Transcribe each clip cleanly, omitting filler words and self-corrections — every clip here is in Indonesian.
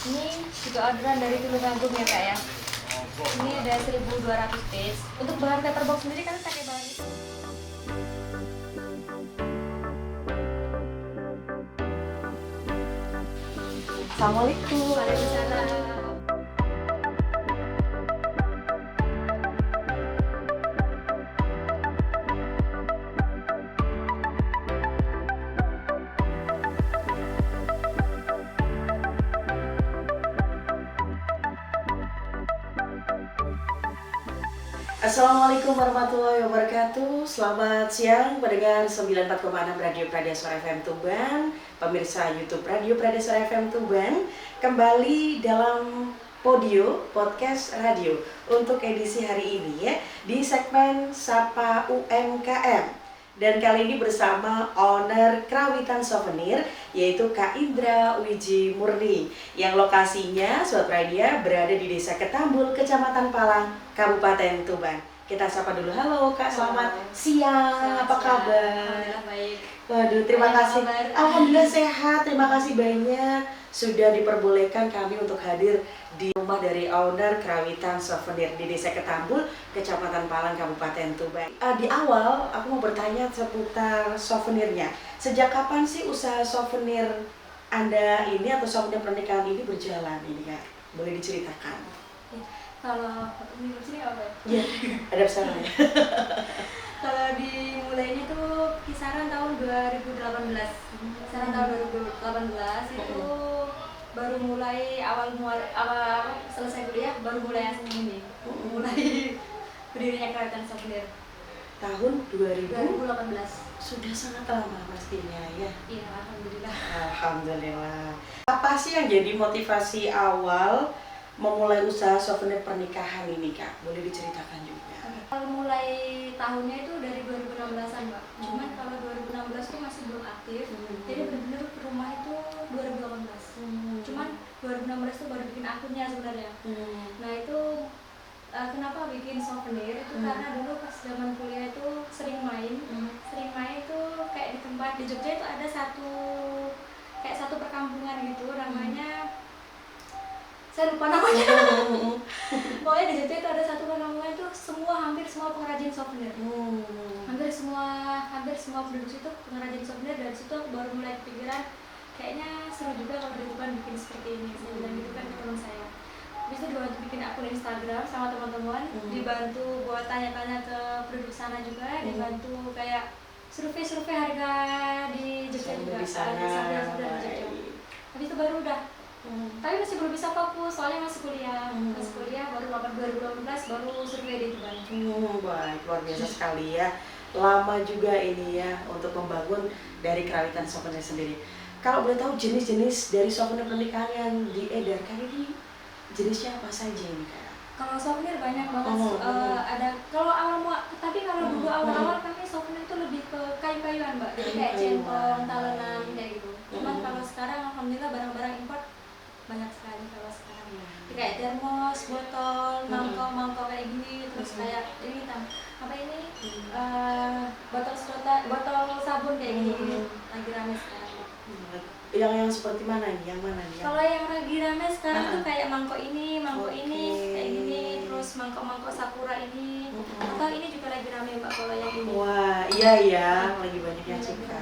Ini juga orderan dari Tulungagung ya kak ya. Ini ada 1.200 piece. Untuk bahan paperbox sendiri kan pakai bahan itu. Assalamualaikum. Waalaikumsalam. Assalamualaikum warahmatullahi wabarakatuh. Selamat siang pendengar 94,6 Radio Pradeswara FM Tuban, pemirsa YouTube Radio Pradeswara FM Tuban. Kembali dalam Podio Podcast Radio untuk edisi hari ini ya, di segmen Sapa UMKM. Dan kali ini bersama owner Krawitan Souvenir, yaitu Kak Indra Wiji Murni, yang lokasinya Sobat Pradia berada di Desa Ketambul, Kecamatan Palang, Kabupaten Tuban. Kita sapa dulu. Halo Kak, selamat siang. Apa kabar? Alhamdulillah baik. Waduh, terima kasih. Alhamdulillah sehat. Terima kasih banyak sudah diperbolehkan kami untuk hadir di rumah dari owner Krawitan Souvenir di Desa Ketambul, Kecamatan Palang, Kabupaten Tuban. Di awal aku mau bertanya seputar souvenirnya. Sejak kapan sih usaha souvenir Anda ini atau souvenir pernikahan ini berjalan ini Kak? Boleh diceritakan? Kalau ini sini apa? Iya, ada pesannya. Kalau dimulainya tuh kisaran tahun 2018. Kisaran tahun 2018 itu baru mulai awal selesai kuliah, baru mulai asli ini. Mulai berdirinya Krawitan Souvenir. Tahun 2018. Sudah sangat lama pastinya ya. Iya, alhamdulillah. Alhamdulillah. Apa sih yang jadi motivasi awal memulai usaha souvenir pernikahan ini Kak? Boleh diceritakan juga. Kalau mulai tahunnya itu dari 2016-an Mbak. Cuman kalau 2016 itu masih belum aktif. Jadi benar-benar rumah itu 2018. Cuman 2016 itu baru bikin akunnya sebenarnya. Nah itu kenapa bikin souvenir itu karena dulu pas zaman kuliah itu sering main itu kayak di tempat di Jogja itu ada satu perkampungan gitu namanya, saya lupa namanya. Pokoknya di Jogja itu ada satu perkampungan itu hampir semua pengrajin souvenir. Hampir semua penduduk situ pengrajin souvenir. Dari situ aku baru mulai kepikiran kayaknya seru juga kalau di Tuban bikin seperti ini. Saya bilang gitu kan ke teman saya. Habis itu dibantu bikin akun Instagram sama teman-teman, dibantu buat tanya-tanya ke penduduk sana juga, dibantu kayak survei harga di Jogja juga. Di sana. Habis itu baru udah. Tapi masih belum bisa fokus, soalnya masih kuliah. Masih kuliah baru 2018 baru survei di Tuban. Baik, luar biasa sekali ya. Lama juga ini ya untuk membangun dari Krawitan Souvenir sendiri. Kalau boleh tahu jenis-jenis dari souvenir pernikahan yang diedarkan ini jenisnya apa saja ini Kak? Kalau souvenir banyak banget. Ada kalau tapi kalau dulu awal-awal kami souvenir itu lebih ke kayu-kayuan Mbak. Jadi kayak centong, talenan kayak gitu. Cuman kalau sekarang alhamdulillah barang-barang impor banyak sekali kalau sekarang. Kayak termos, botol, mangkok kayak gini, terus kayak ini botol sabun kayak gini. Lagi rame sekarang. Yang seperti mana nih? Yang mana nih? Kalau yang lagi rame sekarang tuh kayak mangkok ini kayak gini, terus mangkok sakura ini. Atau ini juga lagi rame Mbak kalau yang ini. Wah, iya ya, lagi banyak yang suka.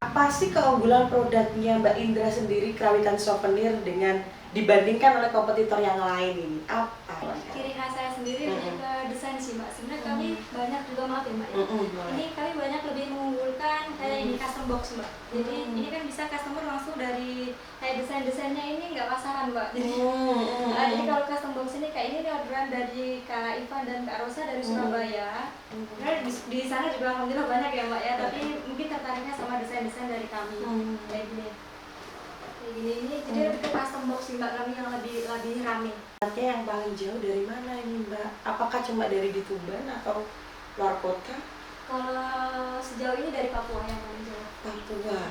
Apa sih keunggulan produknya Mbak Indra sendiri Krawitan Souvenir dengan dibandingkan oleh kompetitor yang lain ini? Apa? Ciri khas saya sendiri lebih ke desain sih Mbak. Sebenarnya kami banyak juga maaf ya Mbak. Ini kami banyak lebih mengunggulkan kayak ini custom box Mbak. Jadi ini kan bisa customer langsung dari kayak desainnya ini nggak pasaran Mbak. Jadi kalau custom box ini kayak ini orderan dari Kak Ivan dan Kak Rosa dari Surabaya. Karena di sana juga alhamdulillah banyak ya Mbak ya. Tapi mungkin tertariknya sama desain dari kami kayak gini. Ini jadi lebih ke custom box sih Mbak, kami yang lebih rame. Yang paling jauh dari mana ini Mbak? Apakah cuma dari di Tuban atau luar kota? Kalau sejauh ini dari Papua yang paling jauh. Papua.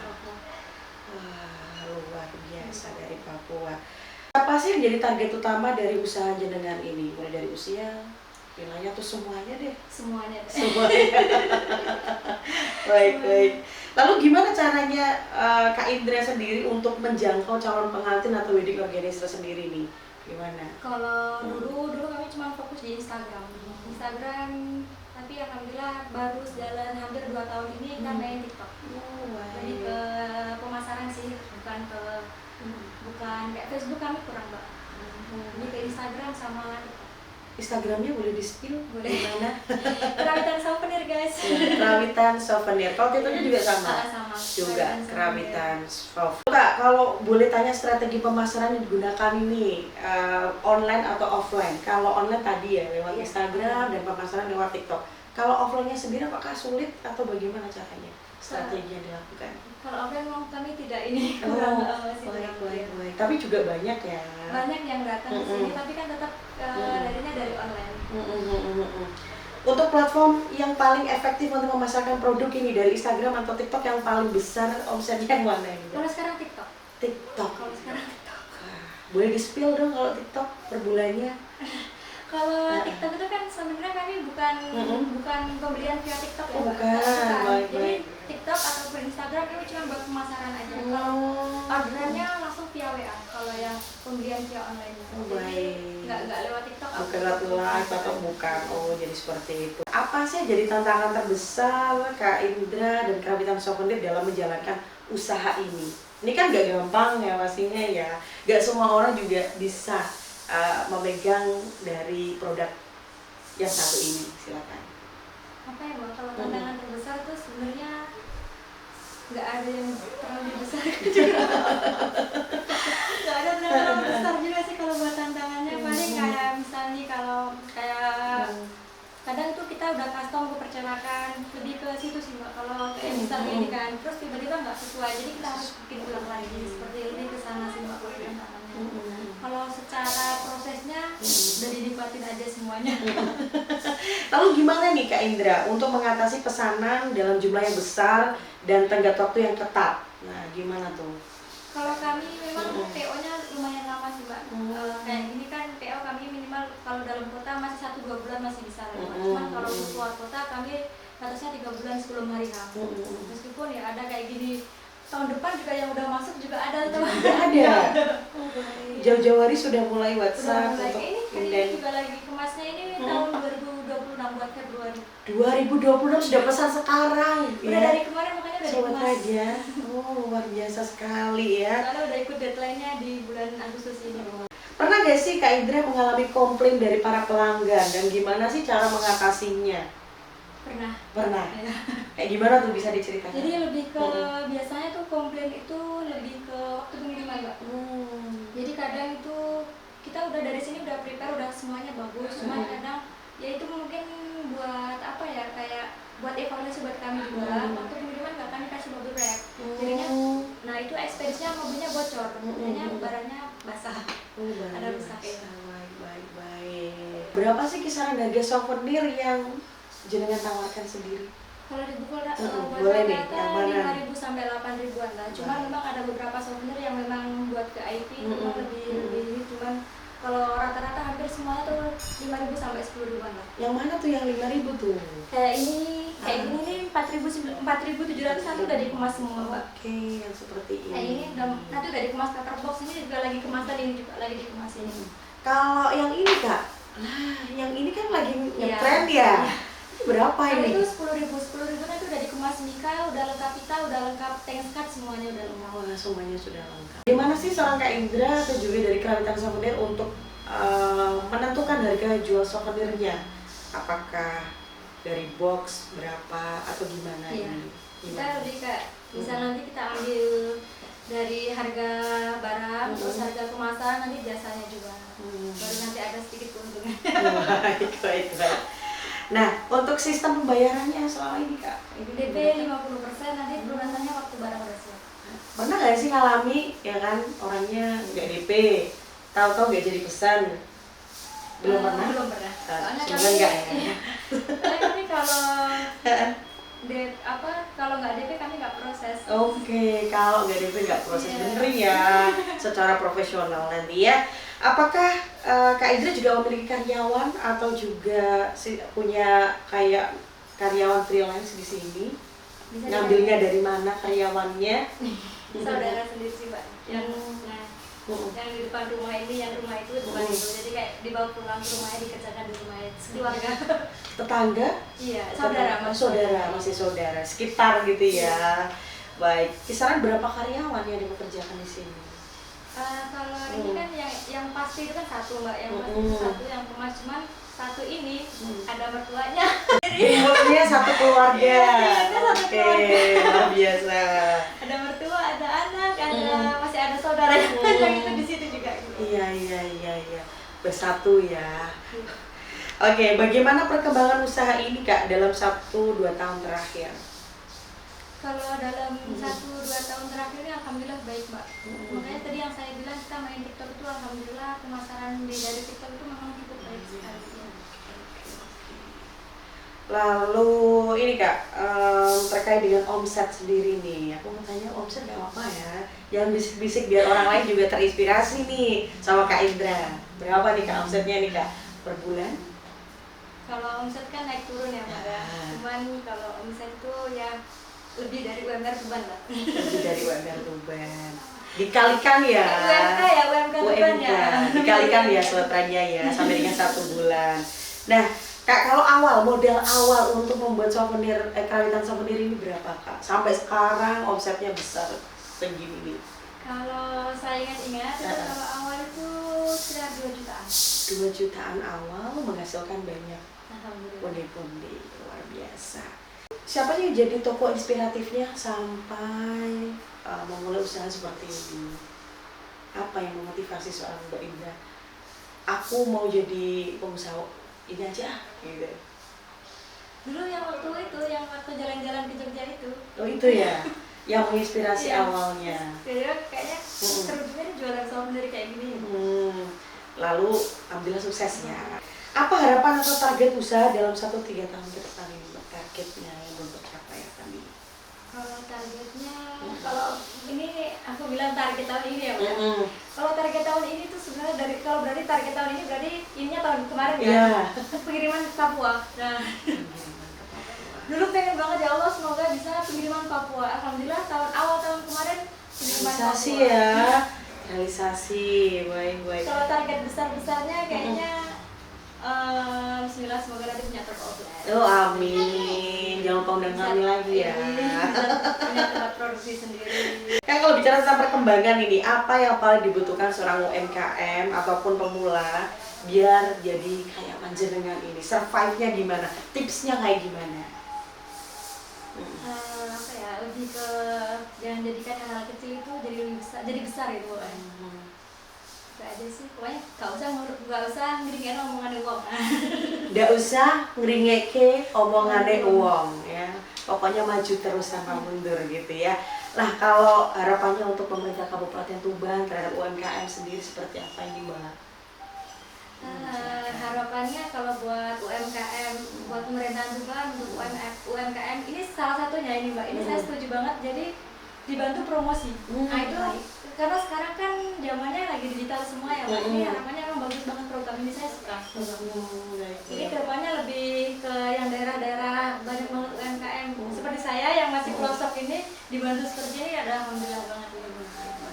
Wah, luar biasa dari Papua. Apa sih yang jadi target utama dari usaha jenengan ini? Mulai dari usia? Istilahnya tuh semuanya deh. Semuanya. Semuanya. Baik, baik. Lalu gimana caranya Kak Indra sendiri untuk menjangkau calon pengantin atau wedding organizer sendiri nih? Gimana? Kalau dulu kami cuma fokus di Instagram. Instagram, tapi alhamdulillah baru jalan hampir 2 tahun ini kita main TikTok. Lebih ke pemasaran sih, bukan kayak Facebook kami kurang mbak. Lebih ke Instagram sama TikTok. Instagramnya boleh di-spill? Boleh. Gimana? Kerawitan souvenir guys. Ya, Kerawitan Souvenir. Kalau TikToknya juga sama? Sama. Juga Kerawitan Souvenir. Kak, kalau boleh tanya strategi pemasaran yang digunakan ini online atau offline? Kalau online tadi ya lewat Instagram dan pemasaran lewat TikTok. Kalau offline-nya sendiri apakah sulit atau bagaimana caranya? Strategi yang dilakukan? Kalau offline memang kami tidak ini kurang baik. Tapi juga banyak ya. Banyak yang datang ke sini, tapi kan tetap darinya dari online. Untuk platform yang paling efektif untuk memasarkan produk ini dari Instagram atau TikTok yang paling besar omsetnya yang mana ini? Kalau sekarang TikTok. TikTok. Kalau sekarang TikTok. Boleh di-spill dong kalau TikTok per bulannya? Kalau TikTok itu kan sebenarnya kami bukan pembelian via TikTok ya. Bukan. Jadi TikTok ataupun Instagram itu cuma buat pemasaran aja. Kalau orderannya langsung via WA. Kalau yang pembelian via online. Baik. Nggak lewat TikTok. Bukan lewat live atau bukan. Oh, jadi seperti itu. Apa sih jadi tantangan terbesar Kak Indra dan Kerawitan Souvenir dalam menjalankan usaha ini? Ini kan gak gampang ya pastinya ya. Gak semua orang juga bisa memegang dari produk yang satu ini. Silakan. Apa ya mbak? Kalau tantangan terbesar itu sebenarnya nggak ada yang terlalu besar juga. Nggak ada tantangan besar juga sih kalau buat tantangannya. Paling kayak misalnya kalau kayak kadang itu kita udah custom kepercetakan lebih ke situ sih mbak. Kalau kayak misalnya ini kan terus tiba-tiba nggak sesuai, jadi kita harus bikin ulang lagi seperti lebih ke sana sih mbak kalau tantangannya. Kalau secara prosesnya udah dinikmatin aja semuanya. Lalu gimana nih Kak Indra untuk mengatasi pesanan dalam jumlah yang besar dan tenggat waktu yang ketat? Nah, gimana tuh? Kalau kami memang PO-nya lumayan lama sih mbak. Kayak gini kan PO kami minimal kalau dalam kota masih 1-2 bulan masih bisa lewat. Cuman kalau untuk luar kota kami batasnya 3 bulan sebelum hari H. Meskipun ya ada kayak gini tahun depan juga yang udah masuk juga ada tuh. Ada. Jauh-jauh hari sudah mulai WhatsApp untuk ini juga lagi kemasnya ini tahun 2026 buat Februari. 2026 sudah pesan sekarang. Udah ya. dari kemarin makanya udah dikemas. Aja. Oh, luar biasa sekali ya. Soalnya udah ikut deadline-nya di bulan Agustus ini. Pernah gak sih Kak Indra mengalami komplain dari para pelanggan dan gimana sih cara mengatasinya? Pernah. Ya. Kayak gimana tuh bisa diceritakan? Jadi lebih ke biasanya tuh komplain itu lebih ke waktu pengiriman mbak. Jadi kadang itu kita udah dari sini udah prepare udah semuanya bagus, cuman kadang ya itu mungkin buat apa ya kayak buat evaluasi buat kami juga. Waktu pengiriman nggak kami kasih bubble wrap. Jadinya, nah itu ekspedisinya mobilnya bocor, jadinya barangnya basah. Ada rusak ya. Baik. Berapa sih kisaran harga souvenir yang jenengan tawarkan sendiri? Kalau di Google boleh nih, yang mana? 5.000 sampai 8.000-an lah. Cuman memang ada beberapa souvenir yang memang buat ke IP memang lebih cuman kalau rata-rata hampir semuanya tuh 5.000 sampai 10.000-an lah. Yang mana tuh yang 5.000 tuh? Kayak ini nih 4.700 nanti udah dikemas semua mbak. Oke, yang seperti ini. Kayak ini nanti udah dikemas paper box, ini juga lagi kemasan, ini juga lagi dikemas ini. Kalau yang ini Kak, yang ini kan lagi ngetren ya. Berapa ini? Itu 10.000 nanti udah dikemas nikah, udah lengkap pita, udah lengkap thanks card, semuanya udah lengkap. Semuanya sudah lengkap. Gimana sih seorang Kak Indra atau juga dari Kerawitan Souvenir untuk menentukan harga jual souvenirnya? Apakah dari box berapa atau gimana ini? Kita lebih kayak bisa nanti kita ambil dari harga barang, terus harga kemasan, nanti jasanya juga. Baru nanti ada sedikit keuntungan. Baik. Nah, untuk sistem pembayarannya selama ini Kak? DP 50%, nanti lunasannya waktu barang udah siap. Pernah nggak sih ngalami ya kan orangnya nggak DP, tahu-tahu nggak jadi pesan? Belum pernah. Soalnya kami nggak ya. Kami kalau nggak DP kami nggak proses. Oke, kalau nggak DP nggak proses, bener ya, secara profesional nanti ya. Apakah Kak Indra juga memiliki karyawan atau juga punya kayak karyawan freelance di sini? Bisa Ngambilnya dari mana karyawannya? saudara sendiri sih Mbak. Yang yang di depan rumah ini, yang rumah itu depan itu. Jadi kayak dibawa pulang ke rumahnya, dikerjakan di rumahnya keluarga. Tetangga? Iya, saudara Mas. Saudara, masih saudara, sekitar gitu ya. Baik, kisaran berapa karyawan yang dipekerjakan di sini? Kalau ini kan yang pasti itu kan satu Mbak, yang pasti itu satu, yang kemas cuman satu ini ada mertuanya. Umurnya satu keluarga. Iya, satu Oke, keluarga. luar biasa. Ada mertua, ada anak, masih ada saudara yang itu di situ juga. Iya. Bersatu ya. Oke, bagaimana perkembangan usaha ini Kak dalam 1-2 tahun terakhir? Kalau dalam 1-2 tahun terakhir ini alhamdulillah baik Mbak. Makanya tadi yang saya bilang kita main TikTok itu alhamdulillah pemasaran dari TikTok itu memang cukup baik sekali. Lalu ini Kak, terkait dengan omset sendiri nih, aku mau tanya omset gak apa ya, jangan bisik-bisik biar orang lain juga terinspirasi nih sama Kak Indra. Berapa nih Kak omsetnya nih Kak per bulan? Kalau omset kan naik turun ya Mbak ya. Cuman kalau omset itu ya lebih dari UMR Tuban lah. Lebih dari UMR Tuban. Dikalikan ya. UMK Tuban ya. Dikalikan ya seletanya ya sampai dengan 1 bulan. Nah, Kak, kalau modal awal untuk membuat souvenir, kerawitan souvenir ini berapa Kak? Sampai sekarang omsetnya besar segini nih. Kalau saya ingat-ingat, kalau awal itu sekitar 2 jutaan. 2 jutaan awal menghasilkan banyak Alhamdulillah. pundi-pundi, luar biasa. Siapa sih yang jadi tokoh inspiratifnya sampai memulai usaha seperti ini? Apa yang memotivasi seorang Mbak Indra? Aku mau jadi pengusaha ini aja, gitu. Dulu yang waktu jalan-jalan ke Jogja itu. Oh itu ya, yang menginspirasi awalnya. Jadi kayaknya seru juga nih jualan souvenir kayak gini. Lalu alhamdulillah suksesnya. Apa harapan atau target usaha dalam 1-3 tahun ke depan ini? Targetnya yang belum tercapai tadi? Kalau targetnya, kalau ini aku bilang target tahun ini ya Mbak. Kalau target tahun ini tuh sebenarnya kalau berarti target tahun ini berarti ininya tahun kemarin ya. Pengiriman ke Papua. Nah, dulu pengen banget ya Allah semoga bisa pengiriman Papua. Alhamdulillah awal tahun kemarin pengiriman realisasi Papua. Ya, realisasi, baik. Kalau target besarnya kayaknya bismillah semoga nanti punya toko offline. Oh amin, jangan undang kami lagi ya. Punya tempat produksi sendiri. Kan kalau bicara tentang perkembangan ini, apa yang paling dibutuhkan seorang UMKM ataupun pemula biar jadi kayak panjenengan ini? Survive-nya gimana? Tipsnya kayak gimana? Apa ya, lebih ke jangan jadikan hal kecil itu jadi besar gitu pokoknya. Itu aja sih, pokoknya gak usah ngeringin omongan uang. Nggak usah ngeringeke omongannya uang ya. Pokoknya maju terus tanpa mundur gitu ya. Nah, kalau harapannya untuk pemerintah Kabupaten Tuban terhadap UMKM sendiri seperti apa ini Mbak? Harapannya kalau buat UMKM, buat pemerintahan Tuban untuk UMKM ini salah satunya ini Mbak. Ini saya setuju banget, jadi dibantu promosi. Nah itu karena sekarang kan zamannya lagi digital semua ya Mbak. Ini harapannya memang bagus banget program ini, saya suka. Ini kedepannya lebih ke yang daerah-daerah banyak banget UMKM seperti saya yang masih pelosok ini dibantu seperti ini, ada alhamdulillah banget.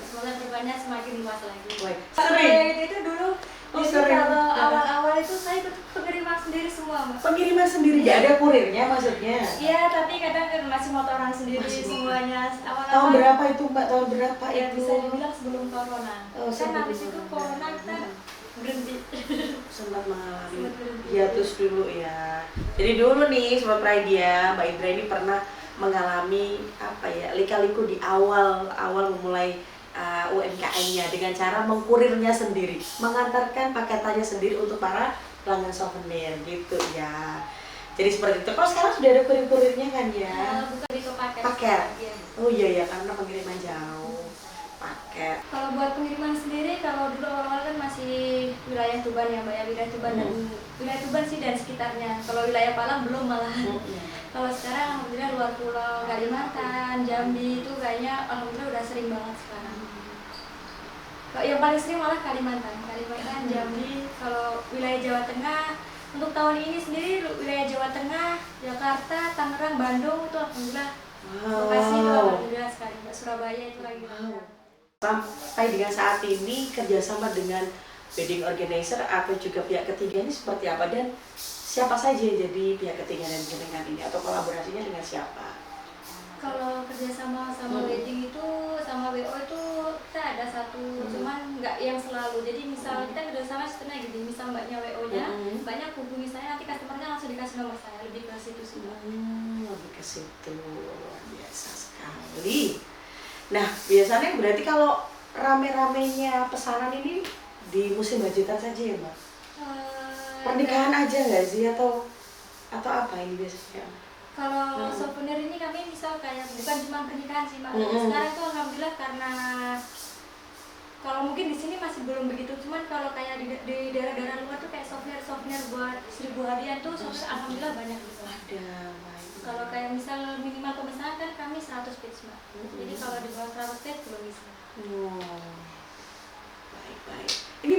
Semoga kedepannya semakin luas lagi. Saya itu dulu. Kalau awal-awal itu saya ikut pengiriman sendiri semua Mbak. Pengiriman sendiri, ya ada kurirnya maksudnya? Iya, tapi kadang masih motoran sendiri semuanya. Awal-awal. Tahun berapa itu Mbak? Tahun berapa ya, itu? bisa dibilang sebelum corona. Kan habis itu corona kita berhenti. Sempat mengalami hiatus dulu ya. Jadi dulu nih Sobat Pradia, Mbak Indra ini pernah mengalami lika-liku di awal memulai UMKM-nya dengan cara mengkurirnya sendiri, mengantarkan paketannya sendiri untuk para pelanggan souvenir gitu ya. Jadi seperti itu. Kalau sekarang sudah ada kurir-kurirnya kan ya? Bukan itu paket. Oh iya karena pengiriman jauh. Paket. Kalau buat pengiriman sendiri, kalau dulu awal-awal kan masih wilayah Tuban ya Mbak ya, wilayah Tuban dan wilayah Tuban sih dan sekitarnya. Kalau wilayah Palang belum malah. Kalau sekarang alhamdulillah luar pulau Kalimantan, Jambi itu kayaknya alhamdulillah udah sering banget sekarang. Yang paling sering malah Kalimantan, Jambi. Kalau wilayah Jawa Tengah, untuk tahun ini sendiri wilayah Jawa Tengah, Jakarta, Tangerang, Bandung itu alhamdulillah. Bekasi itu alhamdulillah sekali. Surabaya itu lagi. Sampai dengan saat ini kerjasama dengan wedding organizer atau juga pihak ketiga ini seperti apa, dan siapa saja yang jadi pihak ketiga dan jenengan ini, atau kolaborasinya dengan siapa? Kalau kerjasama sama wedding itu sama WO itu kita ada satu, cuman nggak yang selalu. Jadi misal kita kerjasama sebenarnya gini, misal mbaknya WO-nya banyak hubungi saya, nanti customernya langsung dikasih nomor saya, lebih ke situ sih. Lebih ke situ, luar biasa sekali. Nah, biasanya berarti kalau rame-ramenya pesanan ini di musim budgetan saja ya, Mbak? Pernikahan aja nggak sih, atau apa ini biasanya? Kalau souvenir ini kami misal kayak bukan cuma pernikahan sih Mbak. Sekarang itu alhamdulillah, karena kalau mungkin di sini masih belum begitu, cuman kalau kayak di daerah-daerah luar tuh kayak souvenir buat 1000 harian tuh souvenir alhamdulillah banyak gitu. Ada. Kalau kayak misal minimal pemesanan kan kami 100 pieces Mbak. Jadi kalau di bawah 100 pieces belum bisa. Baik. Ini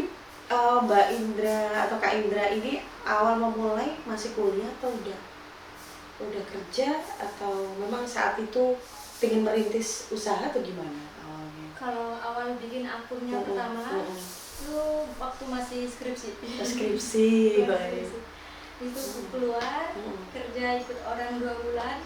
Mbak Indra atau Kak Indra ini awal memulai masih kuliah atau udah kerja, atau memang saat itu ingin merintis usaha atau gimana awalnya? Kalau awal bikin akunnya pertama itu waktu masih skripsi. Baik. Itu keluar kerja ikut orang 2 bulan.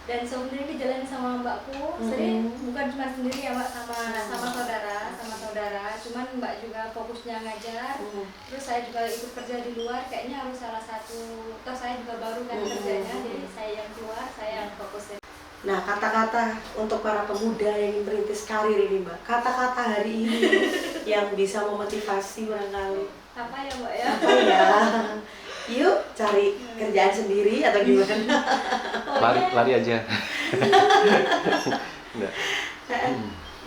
Dan souvenir ini jalan sama mbakku, sering bukan cuma sendiri ya Mbak, sama saudara, cuman Mbak juga fokusnya ngajar. Terus saya juga ikut kerja di luar, kayaknya harus salah satu, toh saya juga baru kan kerjanya, jadi saya yang keluar, saya yang fokusnya. Nah, kata-kata untuk para pemuda yang ingin merintis karir ini Mbak, kata-kata hari ini yang bisa memotivasi barangkali. Apa ya Mbak ya? Apa ya? Yuk cari kerjaan sendiri atau gimana? Lari aja.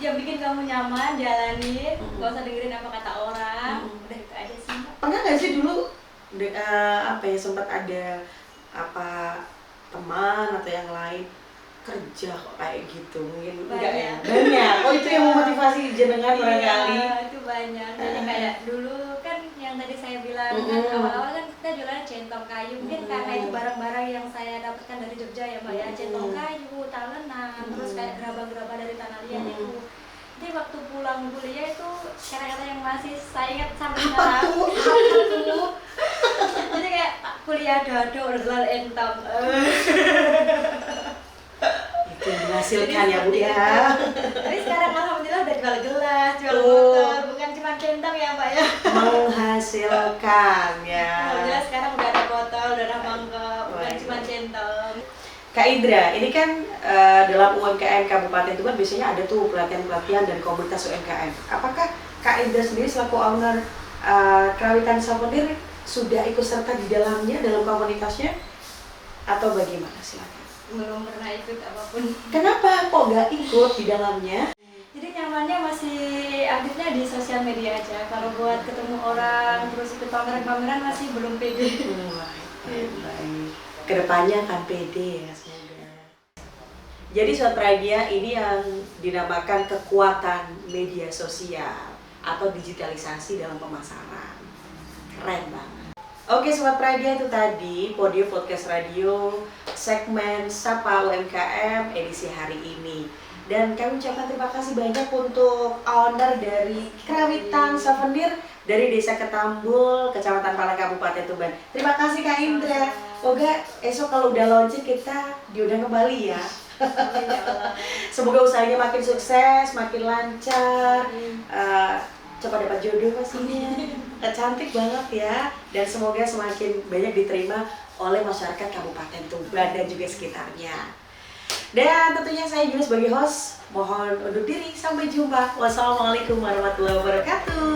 Yang bikin kamu nyaman, jalanin, gak usah dengerin apa kata orang. Udah itu aja sih Mbak. Pernah nggak sih dulu sempat ada teman atau yang lain kerja kok kayak gitu, mungkin enggak ya? Banyak. Oh, itu yang memotivasi jenengan barangkali. Iya, itu banyak. Jadi kayak dulu kan yang tadi saya bilang kan awal-awal kan kita jualan centong kayu. Mungkin karena itu barang-barang yang saya dapatkan dari Jogja ya Mbak ya, centong kayu, talenan, terus kayak gerabah-gerabah dari tanah liat itu. Jadi waktu pulang kuliah itu kata-kata yang masih saya ingat sampai sekarang. Apa tuh? Jadi kayak kuliah dado udah entong. Itu menghasilkan ya Bu ya. Tapi sekarang alhamdulillah udah jual gelas, jual botol, bukan cuma centong ya Mbak ya. Menghasilkan ya. Alhamdulillah sekarang udah ada botol, udah ada mangkok, bukan cuma centong. Kak Indra, ini kan dalam UMKM Kabupaten Tuban biasanya ada tuh pelatihan-pelatihan dari komunitas UMKM. Apakah Kak Indra sendiri selaku owner Kerawitan Souvenir sudah ikut serta di dalamnya, dalam komunitasnya, atau bagaimana? Silakan. Belum pernah ikut apapun. Kenapa kok nggak ikut di dalamnya? Jadi nyamannya masih aktifnya di sosial media aja. Kalau buat ketemu orang, terus ikut pameran-pameran masih belum pede. Baik. Kedepannya akan pede ya, semoga. Jadi Sobat Pradia, ini yang dinamakan kekuatan media sosial atau digitalisasi dalam pemasaran. Keren banget. Oke Sobat Pradia, itu tadi Podium Podcast Radio segmen Sapa UMKM edisi hari ini. Dan kami ucapkan terima kasih banyak untuk owner dari Kerawitan Souvenir dari Desa Ketambul, Kecamatan Palang, Kabupaten Tuban. Terima kasih Kak Indra. Semoga esok kalau udah launching kita diundang kembali ya. Semoga usahanya makin sukses, makin lancar. Coba dapat jodoh pastinya. Cantik banget ya. Dan semoga semakin banyak diterima oleh masyarakat Kabupaten Tuban dan juga sekitarnya. Dan tentunya saya juga sebagai host mohon undur diri. Sampai jumpa. Wassalamualaikum warahmatullahi wabarakatuh.